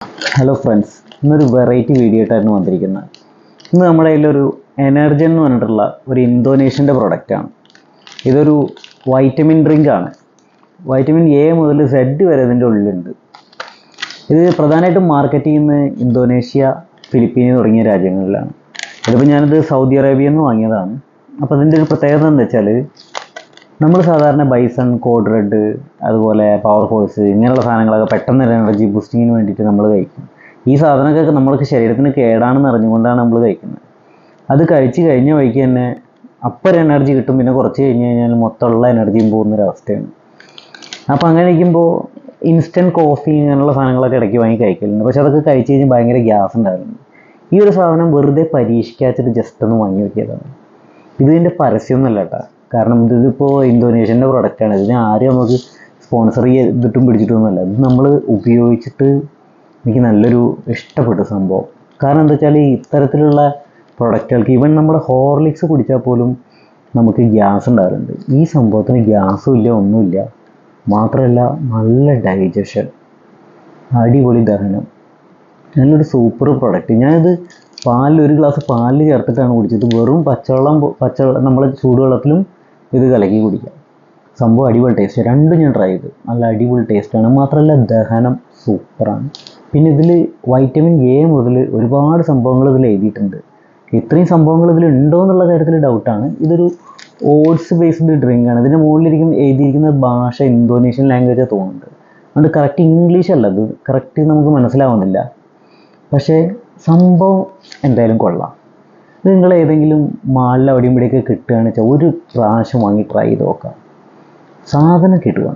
Hello friends, ഇന്നൊരു variety video ആയിട്ടായിരുന്നു വന്നിരിക്കുന്നത്. ഇന്ന് നമ്മുടെ കയ്യിലൊരു എനർജൻ എന്ന് പറഞ്ഞിട്ടുള്ള ഒരു ഇന്തോനേഷ്യൻ്റെ പ്രൊഡക്റ്റാണ്. ഇതൊരു വൈറ്റമിൻ ഡ്രിങ്ക് ആണ്. വൈറ്റമിൻ എ മുതൽ സെഡ് വരെ ഇതിൻ്റെ ഉള്ളിലുണ്ട്. ഇത് പ്രധാനമായിട്ടും മാർക്കറ്റ് ചെയ്യുന്നത് ഇന്തോനേഷ്യ, ഫിലിപ്പീന് തുടങ്ങിയ രാജ്യങ്ങളിലാണ്. ഇതിപ്പോൾ ഞാനിത് സൗദി അറേബ്യയിൽ നിന്ന് വാങ്ങിയതാണ്. അപ്പോൾ അതിൻ്റെ ഒരു പ്രത്യേകത എന്താ വെച്ചാൽ, നമ്മൾ സാധാരണ ബൈസൺ, കോഡ് റെഡ്, അതുപോലെ പവർ ഹോഴ്സ് ഇങ്ങനെയുള്ള സാധനങ്ങളൊക്കെ പെട്ടെന്ന് എനർജി ബൂസ്റ്റിങ്ങിന് വേണ്ടിയിട്ട് നമ്മൾ കഴിക്കും. ഈ സാധനങ്ങളൊക്കെ നമ്മൾക്ക് ശരീരത്തിന് കേടാണെന്ന് അറിഞ്ഞുകൊണ്ടാണ് നമ്മൾ കഴിക്കുന്നത്. അത് കഴിച്ച് കഴിഞ്ഞ വഴിക്ക് തന്നെ അപ്പം എനർജി കിട്ടും, പിന്നെ കുറച്ച് കഴിഞ്ഞ് കഴിഞ്ഞാൽ മൊത്തമുള്ള എനർജിയും പോകുന്നൊരവസ്ഥയാണ്. അപ്പോൾ അങ്ങനെ ഇരിക്കുമ്പോൾ ഇൻസ്റ്റൻറ്റ് കോഫി ഇങ്ങനെയുള്ള സാധനങ്ങളൊക്കെ ഇടയ്ക്ക് വാങ്ങി കഴിക്കലുണ്ട്. പക്ഷെ അതൊക്കെ കഴിച്ച് കഴിഞ്ഞാൽ ഭയങ്കര ഗ്യാസ് ഉണ്ടായിരുന്നു. ഈ ഒരു സാധനം വെറുതെ പരീക്ഷിക്കാച്ചിട്ട് ജസ്റ്റ് ഒന്ന് വാങ്ങി വെക്കിയതാണ്. ഇതിൻ്റെ പരസ്യമൊന്നുമല്ല കേട്ടോ, കാരണം ഇതിപ്പോൾ ഇന്തോനേഷ്യൻ്റെ പ്രൊഡക്റ്റാണ്. ഇതിനെ ആരും നമുക്ക് സ്പോൺസർ ചെയ്തിട്ടും പിടിച്ചിട്ടൊന്നുമല്ല. ഇത് നമ്മൾ ഉപയോഗിച്ചിട്ട് എനിക്ക് നല്ലൊരു ഇഷ്ടപ്പെട്ട സംഭവം. കാരണം എന്താ വെച്ചാൽ ഇത്തരത്തിലുള്ള പ്രൊഡക്റ്റുകൾക്ക് ഈവൻ നമ്മുടെ ഹോർലിക്സ് കുടിച്ചാൽ പോലും നമുക്ക് ഗ്യാസ് ഉണ്ടാകലുണ്ട്. ഈ സംഭവത്തിന് ഗ്യാസും ഇല്ല, ഒന്നുമില്ല. മാത്രമല്ല നല്ല ഡൈജഷൻ, അടിപൊളി ദഹനം, നല്ലൊരു സൂപ്പർ പ്രൊഡക്റ്റ്. ഞാനിത് ഒരു ഗ്ലാസ് പാലിൽ ചേർത്തിട്ടാണ് കുടിച്ചത്. വെറും പച്ചവെള്ളം നമ്മൾ ചൂടുവെള്ളത്തിലും ഇത് കലക്കി കുടിക്കാം. സംഭവം അടിപൊളി ടേസ്റ്റ്. രണ്ടും ഞാൻ ട്രൈ ചെയ്തു, നല്ല അടിപൊളി ടേസ്റ്റാണ്. മാത്രമല്ല ദഹനം സൂപ്പറാണ്. പിന്നെ ഇതിൽ വൈറ്റമിൻ എ മുതൽ ഒരുപാട് സംഭവങ്ങൾ ഇതിൽ എഴുതിയിട്ടുണ്ട്. ഇത്രയും സംഭവങ്ങൾ ഇതിൽ ഉണ്ടോ എന്നുള്ള കാര്യത്തിൽ ഡൗട്ടാണ്. ഇതൊരു ഓട്സ് ബേസ്ഡ് ഡ്രിങ്കാണ്. ഇതിൻ്റെ മുകളിലിരിക്കും എഴുതിയിരിക്കുന്ന ഭാഷ ഇന്തോനേഷ്യൻ ലാംഗ്വേജാണ് തോന്നുന്നുണ്ട്. അതുകൊണ്ട് കറക്റ്റ് ഇംഗ്ലീഷ് അല്ല, അത് കറക്റ്റ് നമുക്ക് മനസ്സിലാവുന്നില്ല. പക്ഷേ സംഭവം എന്തായാലും കൊള്ളാം. ഇത് നിങ്ങൾ ഏതെങ്കിലും മാളിൽ അവിടെയും ഇവിടെയൊക്കെ കിട്ടുകയാണെന്ന് വെച്ചാൽ ഒരു പ്രാവശ്യം വാങ്ങി ട്രൈ ചെയ്ത് നോക്കാം. സാധനം കിട്ടുക.